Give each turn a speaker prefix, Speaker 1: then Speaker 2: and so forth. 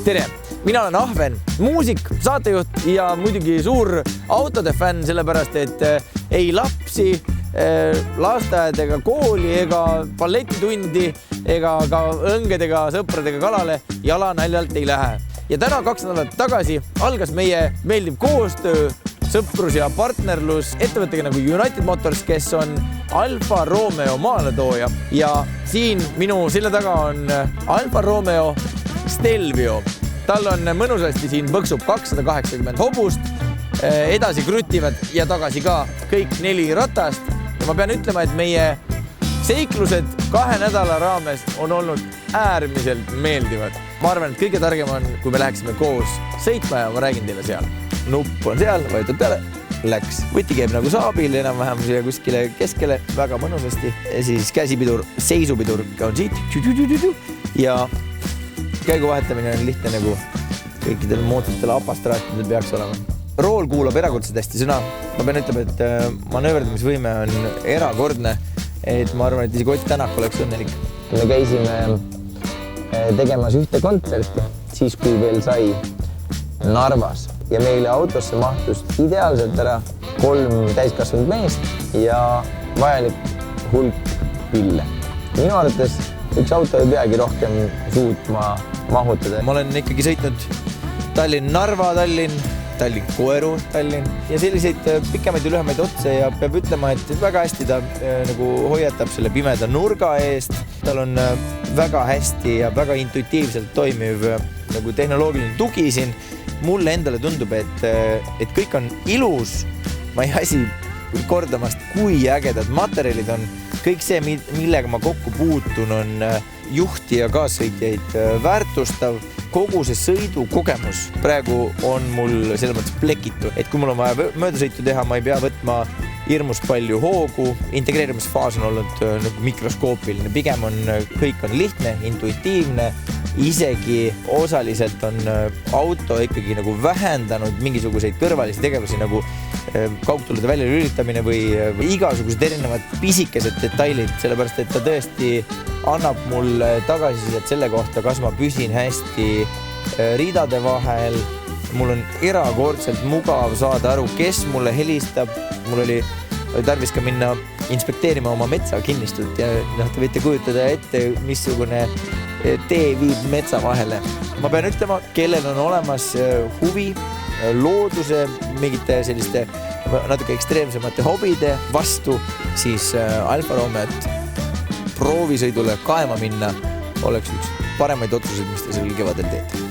Speaker 1: Tere! Mina olen Ahven, muusik, saatejuht ja muidugi suur autode fänn, sellepärast et ei lapsi, lasteaed ega kooli ega balletitundi ega ka õngedega, sõpradega kalale jalaнаljalt ei lähe. Ja täna 2 nädalat tagasi algas meie meeldiv koostöö, sõprus ja partnerlus ettevõttega nagu United Motors, kes on Alfa Romeo maaletooja. Ja siin minu selja taga on Alfa Romeo Stelvio. Tal on mõnusasti siin põksub 280 hobust, edasi krutivad ja tagasi ka kõik 4 ratast. Ja ma pean ütlema, et meie seiklused 2 nädala raames on olnud äärmiselt meeldivad. Ma arvan, et kõige targem on, kui me läheksime koos sõitma ja ma räägin teile seal. Nupp on seal, vajutud peale, läks. Võti käib nagu saabil, enam-vähem siia kuskile keskele, väga mõnusasti. Ja siis käsipidur, seisupidur on siit. Ja käigu vahetamine on lihtne nagu kõikidel moodsatele apastraatidel peaks olema. Rool kuulab erakordselt hästi sõna. Ma pean ütlema, et manööverdamisvõime on erakordne, et ma arvan, et isegi Ott Tänak oleks õnnelik.
Speaker 2: Me käisime tegemas ühte kontserti, siis kui veel sai Narvas ja meile autosse mahtus ideaalselt ära 3 täiskasvanud meest ja vajalik hulk pille. Minu arvates üks auto ei peagi rohkem suutma mahutada.
Speaker 1: Ma olen ikkagi sõitnud Tallinn-Narva, Tallinn-Koeru, Tallinn ja selliseid pikemaid ja lühemaid otse ja peab ütlema, et väga hästi ta nagu hoiatab selle pimeda nurga eest. Tal on väga hästi ja väga intuitiivselt toimiv nagu tehnoloogiline tugi siin. Mulle endale tundub, et kõik on ilus. Ma ei asi kordamast, kui ägedad materjalid on. Kõik see, millega ma kokku puutun, on juhti ja kaassõitjaid väärtustav. Kogu see sõidukogemus praegu on mul selles mõttes plekitu, et kui mul on vaja möödasõitu teha, ma ei pea võtma hirmus palju hoogu. Integreerimisfaas on olnud nagu mikroskoopiline. Pigem on kõik on lihtne, intuitiivne. Isegi osaliselt on auto ikkagi nagu vähendanud mingisuguseid kõrvalisi tegevusi nagu kaugtulude välja lülitamine või igasugused erinevad pisikesed detailid, sellepärast et ta tõesti annab mulle tagasisidet selle kohta, kas ma püsin hästi ridade vahel. Mul on erakordselt mugav saada aru, kes mulle helistab. Mul oli tarvis ka minna inspekteerima oma metsakinnistut ja te võite kujutada ette, missugune tee viib metsa vahele. Ma pean ütlema, kellel on olemas huvi looduse, mingite selliste natuke ekstreemsemate hobide vastu, siis Alfa Romeot proovisõidule kaema minna oleks üks paremaid otsuseid, mis te sellel kevadel teete.